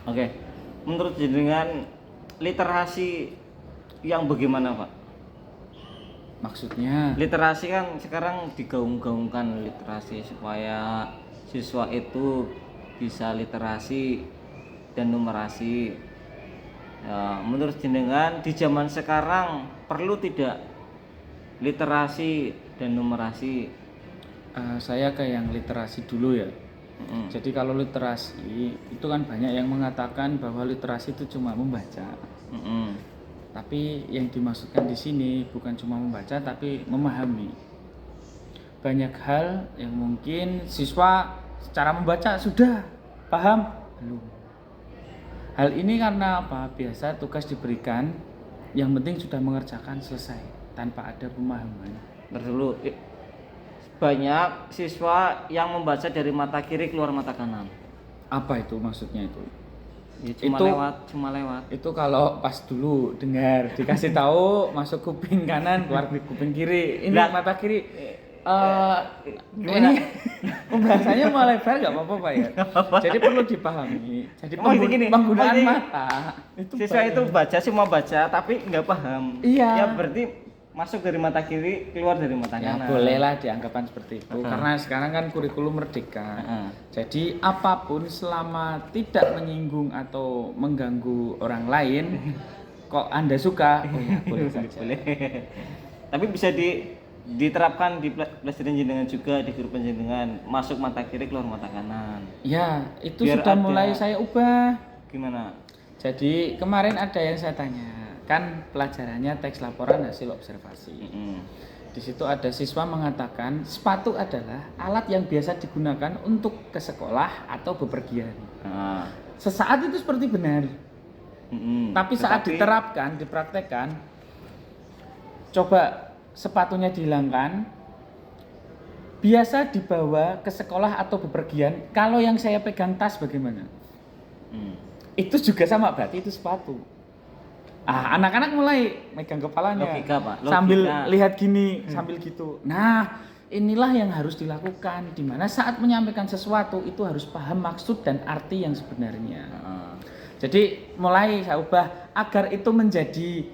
Oke. Menurut jenengan literasi yang bagaimana, Pak? Maksudnya Literasi kan sekarang digaung-gaungkan literasi supaya siswa itu bisa literasi dan numerasi. Ya, menurut jenengan di zaman sekarang perlu tidak literasi dan numerasi? saya ke yang literasi dulu ya. Mm-mm. Jadi kalau literasi itu kan banyak yang mengatakan bahwa literasi itu cuma membaca. Mm-mm. Tapi yang dimaksudkan di sini bukan cuma membaca tapi memahami. Banyak hal yang mungkin siswa secara membaca sudah paham, belum. Hal ini karena apa? Biasa tugas diberikan, yang penting sudah mengerjakan selesai tanpa ada pemahaman. Ntar dulu. Banyak siswa yang membaca dari mata kiri keluar mata kanan. Apa itu maksudnya itu? Ya, cuma Itu- cuma lewat. Itu kalau pas dulu dengar dikasih tahu masuk kuping kanan keluar di kuping kiri. Ini Lah. mata kiri. Gimana? Ini pembahasannya mau lebar nggak apa-apa Pak ya. Jadi perlu dipahami. Jadi Oh, gini. penggunaan Oh, ini mata Siswa baik. itu baca semua baca tapi nggak paham. Iya. Ya berarti masuk dari mata kiri keluar dari mata Ya kanan. bolehlah dianggapkan seperti itu. Uh-huh. Karena sekarang kan kurikulum merdeka. Uh-huh. Jadi apapun selama tidak menyinggung atau mengganggu orang lain, kok Anda suka, oh ya boleh saja. Boleh. Tapi bisa diterapkan di pelajaran jenengan juga di guru penjenengan masuk mata kiri keluar mata kanan. Ya, itu Biar sudah ada- mulai saya ubah. Gimana? Jadi kemarin ada yang saya tanya, kan pelajarannya teks laporan hasil observasi. Mm-mm. Di situ ada siswa mengatakan sepatu adalah alat yang biasa digunakan untuk ke sekolah atau bepergian. Nah. Sesaat itu seperti benar. Mm-mm. Tapi saat diterapkan, dipraktekkan, coba sepatunya dihilangkan, biasa dibawa ke sekolah atau bepergian. Kalau yang saya pegang tas bagaimana? Itu juga sama, berarti itu sepatu. Anak-anak mulai megang kepalanya, Logika, Pak. Logika. sambil lihat gini, sambil gitu. Nah, inilah yang harus dilakukan. Dimana saat menyampaikan sesuatu itu harus paham maksud dan arti yang sebenarnya. Nah. Jadi mulai saya ubah agar itu menjadi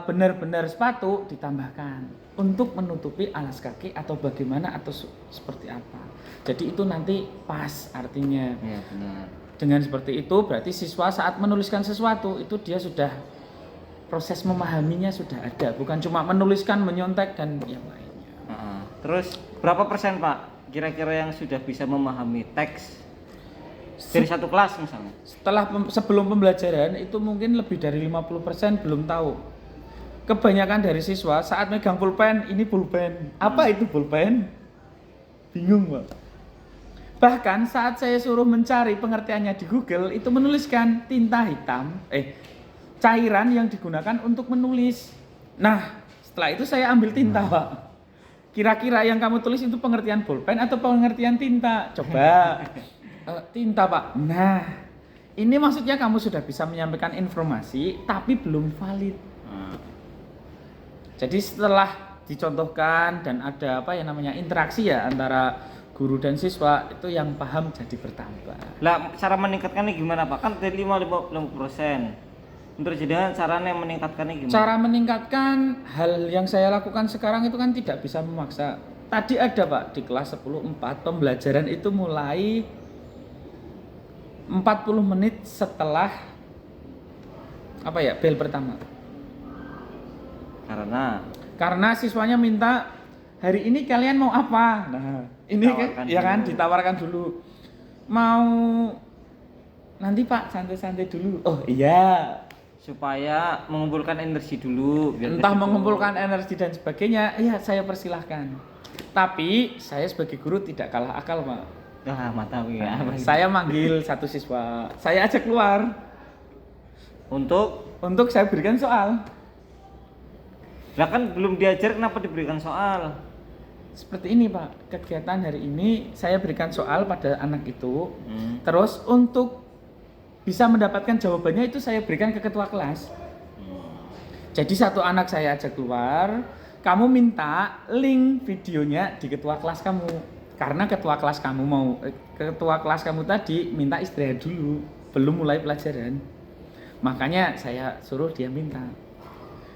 benar-benar sepatu ditambahkan untuk menutupi alas kaki atau bagaimana atau seperti apa. Jadi itu nanti pas artinya. Ya benar. Dengan seperti itu berarti siswa saat menuliskan sesuatu itu dia sudah proses memahaminya sudah ada, bukan cuma menuliskan, menyontek dan yang lainnya. Terus berapa persen Pak kira-kira yang sudah bisa memahami teks dari satu kelas misalnya? Setelah sebelum pembelajaran itu mungkin lebih dari 50% belum tahu. Kebanyakan dari siswa saat megang pulpen, ini pulpen. Apa itu pulpen? Bingung, Pak. Bahkan saat saya suruh mencari pengertiannya di Google itu menuliskan tinta hitam, cairan yang digunakan untuk menulis. Nah, setelah itu saya ambil tinta, Pak. Kira-kira yang kamu tulis itu pengertian pulpen atau pengertian tinta? Coba. Tinta, Pak. Nah, ini maksudnya kamu sudah bisa menyampaikan informasi tapi belum valid. Jadi setelah dicontohkan dan ada interaksi ya antara guru dan siswa, itu yang paham jadi bertambah. Lah cara meningkatkannya gimana Pak? Kan dari 50%. Menurut jenengan caranya meningkatkannya gimana? Cara meningkatkan hal yang saya lakukan sekarang itu kan tidak bisa memaksa. Tadi ada Pak di kelas 10.4 pembelajaran itu mulai 40 menit setelah bel pertama. Karena siswanya minta hari ini kalian mau apa? Nah, ini kan ya kan ditawarkan dulu. Mau nanti Pak santai-santai dulu. Oh iya. Supaya mengumpulkan energi dulu. Entah mengumpulkan energi dan sebagainya, iya saya persilahkan. Tapi saya sebagai guru tidak kalah akal Pak. Mantap ya. Saya manggil satu siswa, saya ajak keluar. Untuk saya berikan soal. Lah kan belum diajar kenapa diberikan soal? Seperti ini Pak, kegiatan hari ini saya berikan soal pada anak itu. Terus untuk bisa mendapatkan jawabannya itu saya berikan ke ketua kelas. Jadi satu anak saya ajak keluar, kamu minta link videonya di ketua kelas kamu. Karena ketua kelas kamu tadi minta istirahat dulu. belum mulai pelajaran. Makanya saya suruh dia minta.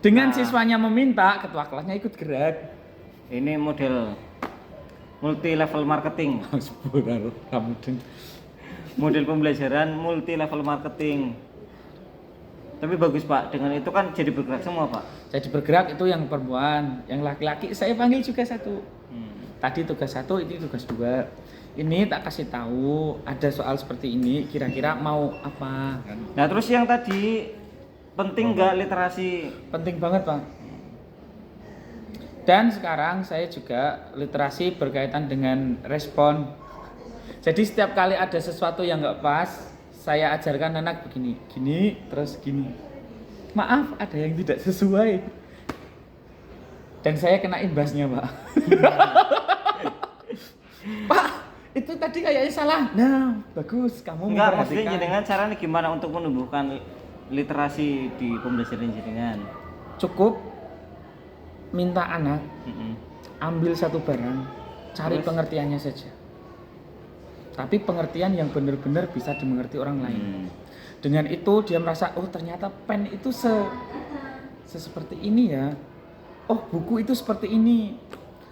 Dengan Nah. siswanya meminta, ketua kelasnya ikut gerak. Ini model multi level marketing. Model pembelajaran multi level marketing. Tapi bagus Pak, dengan itu kan jadi bergerak semua Pak. Jadi bergerak itu yang perempuan, yang laki-laki saya panggil juga satu. Hmm. Tadi tugas 1, ini tugas 2. Ini tak kasih tahu ada soal seperti ini, kira-kira mau apa kan. Nah terus yang tadi penting nggak literasi? Penting banget, Pak. Dan sekarang saya juga literasi berkaitan dengan respon. Jadi setiap kali ada sesuatu yang nggak pas, saya ajarkan anak begini, gini, terus gini. Maaf, ada yang tidak sesuai. Dan saya kena imbasnya, Pak. Pak, itu tadi kayaknya salah. Nah, bagus, kamu Enggak, maksudnya memperhatikan. jenengan caranya gimana untuk menumbuhkan literasi di pembelajaran jenengan? Cukup minta anak Mm-mm. ambil satu barang, cari Terus? pengertiannya saja. Tapi pengertian yang benar-benar bisa dimengerti orang lain. Hmm. Dengan itu dia merasa, oh ternyata pen itu seperti ini ya. Oh buku itu seperti ini.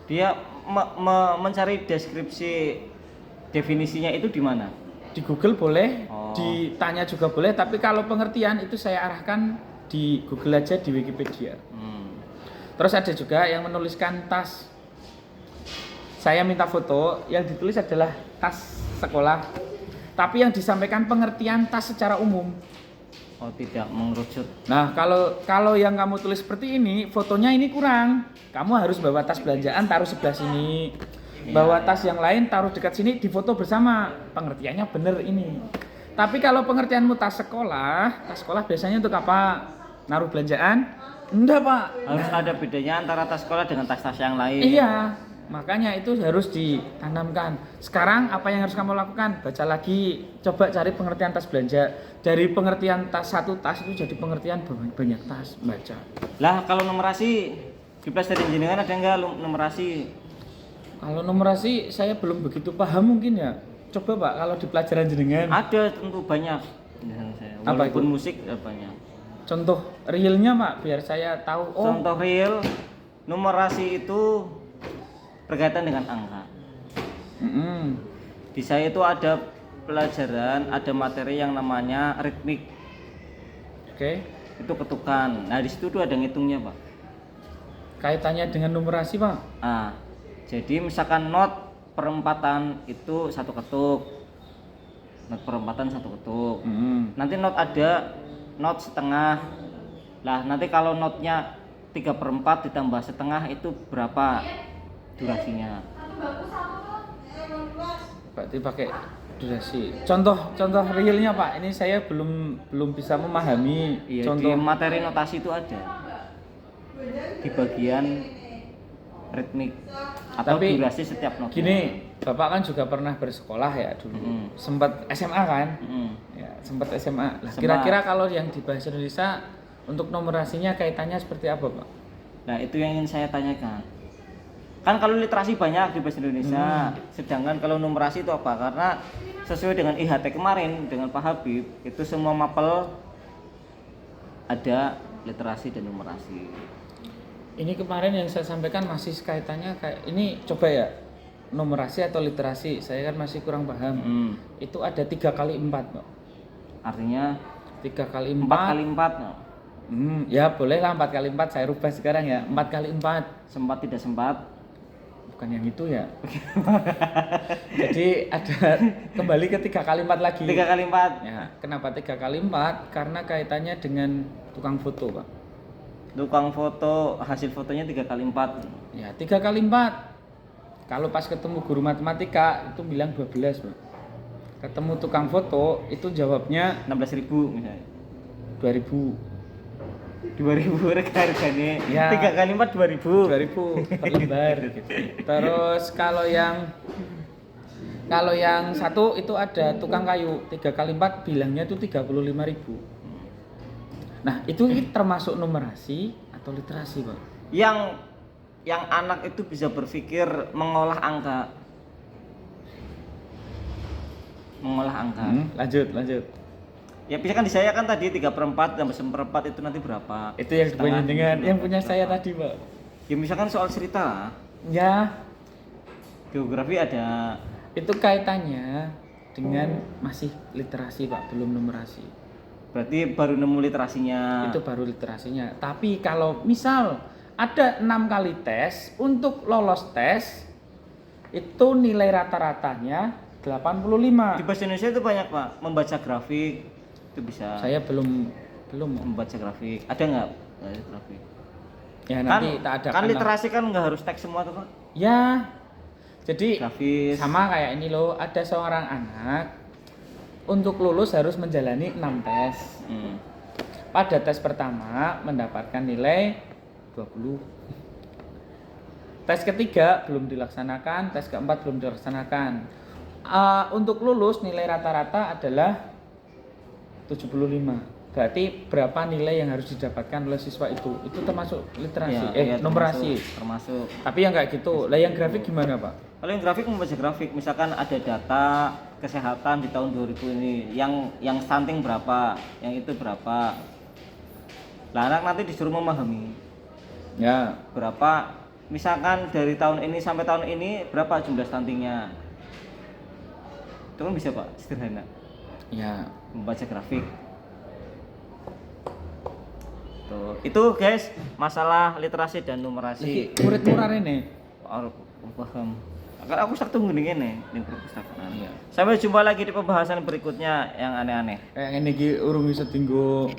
Dia mencari deskripsi definisinya itu di mana? Di Google boleh, Oh. ditanya juga boleh. Tapi kalau pengertian itu saya arahkan di Google aja, di Wikipedia. Terus ada juga yang menuliskan tas. Saya minta foto, yang ditulis adalah tas sekolah. Tapi yang disampaikan pengertian tas secara umum. Oh, tidak mengerucut. Nah, kalau yang kamu tulis seperti ini, fotonya ini kurang. Kamu harus bawa tas belanjaan taruh sebelah sini. Bawa tas yang lain taruh dekat sini, difoto bersama. Pengertiannya bener ini. Tapi kalau pengertianmu tas sekolah biasanya untuk apa? Naruh belanjaan? Enggak, Pak. Harus ada bedanya antara tas sekolah dengan tas-tas yang lain. Iya, makanya itu harus ditanamkan. Sekarang apa yang harus kamu lakukan? Baca lagi, coba cari pengertian tas belanja. Dari pengertian tas satu tas itu jadi pengertian banyak tas, baca. Lah, kalau numerasi di pelajaran jenengan ada enggak numerasi? Kalau numerasi saya belum begitu paham mungkin ya. Coba Pak, kalau di pelajaran jenengan. Ada tentu banyak. Apa Walaupun itu? musik banyak. Contoh realnya Pak, biar saya tahu. Oh, Contoh real, numerasi itu berkaitan dengan angka. mm-mm. Di saya itu ada pelajaran, ada materi yang namanya ritmik. Oke. Itu ketukan. Nah, di situ tuh ada ngitungnya, Pak. Kaitannya dengan numerasi Pak. Ah, jadi misalkan not perempatan itu satu ketuk. Not perempatan satu ketuk. Mm-mm. Nanti not ada not setengah. Lah, nanti kalau notnya 3/4 ditambah setengah itu berapa durasinya? Berarti pakai durasi. Contoh realnya Pak. Ini saya belum bisa memahami. Iya, Contoh. di materi notasi itu ada. Di bagian ritmik atau Tapi durasi setiap not. Gini, Bapak kan juga pernah bersekolah ya dulu. Mm. Sempat SMA kan? Mm. Ya, sempat SMA. Lah, Sempat. kira-kira kalau yang di bahasa Indonesia untuk numerasinya kaitannya seperti apa, Pak? Nah, itu yang ingin saya tanyakan. Kan kalau literasi banyak di bahasa Indonesia, sedangkan kalau numerasi itu apa? Karena sesuai dengan IHT kemarin dengan Pak Habib, itu semua mapel ada literasi dan numerasi. Ini kemarin yang saya sampaikan masih kaitannya kayak ini coba ya numerasi atau literasi. Saya kan masih kurang paham. Mm. Itu ada 3 kali 4, Pak. Artinya 3 kali 4. 4 kali 4 no? Ya bolehlah 4 kali 4 saya rubah sekarang ya. 4 kali 4. Sempat tidak sempat. Bukan yang itu ya. Jadi ada kembali ke 3 kali 4 lagi. 3 kali 4. Ya, kenapa 3 kali 4? Karena kaitannya dengan tukang foto, Pak. Tukang foto, hasil fotonya 3 kali 4. Ya, 3 kali 4. Kalau pas ketemu guru matematika itu bilang 12, Pak. Ketemu tukang foto itu jawabnya 16.000 misalnya. 2000. 2.000 harganya. Ya. 3 kali 4 2.000. 2000 per lembar gitu. Terus kalau yang satu itu ada tukang kayu 3 kali 4 bilangnya itu 35.000. Nah, itu termasuk numerasi atau literasi, Pak? Yang anak itu bisa berpikir mengolah angka. Lanjut. Ya misalkan di saya kan tadi 3/4 tambah 1/4 itu nanti berapa? Itu yang Setengah, dengan yang berapa? punya saya tadi, Pak. Ya misalkan soal cerita lah. Ya, Geografi ada. itu kaitannya dengan masih literasi, Pak, belum numerasi. Berarti baru nemu literasinya. Itu baru literasinya. Tapi kalau misal ada 6 kali tes, untuk lolos tes itu nilai rata-ratanya 85. Di bahasa Indonesia itu banyak Pak, membaca grafik itu bisa. Saya belum Membaca grafik. Ada nggak membaca grafik? ya Kan, nanti tak ada kan literasi kan nggak harus teks semua tuh Pak. ya. Jadi Grafis. sama kayak ini loh, ada seorang anak untuk lulus harus menjalani 6 tes. Hmm. Pada tes pertama mendapatkan nilai 20. Tes ketiga belum dilaksanakan, tes keempat belum dilaksanakan. Untuk lulus nilai rata-rata adalah 75. Berarti berapa nilai yang harus didapatkan oleh siswa itu? Itu termasuk literasi, Iya, numerasi. termasuk. Tapi yang kayak gitu. Lah yang grafik gimana, Pak? Kalau yang grafik membaca grafik, misalkan ada data kesehatan di tahun 2000 ini, yang stunting berapa, yang itu berapa. Lah anak nanti disuruh memahami Ya, berapa, misalkan dari tahun ini sampai tahun ini berapa jumlah stuntingnya. Itu kan bisa Pak, sederhana. ya. Membaca grafik. Tuh, itu guys, masalah literasi dan numerasi. Lagi murid murah ini. Paham. Karena aku sak tunggu nih ning perpustakaan. Iya. Sampai jumpa lagi di pembahasan berikutnya yang aneh-aneh. Kayak ini iki urung iso tinggo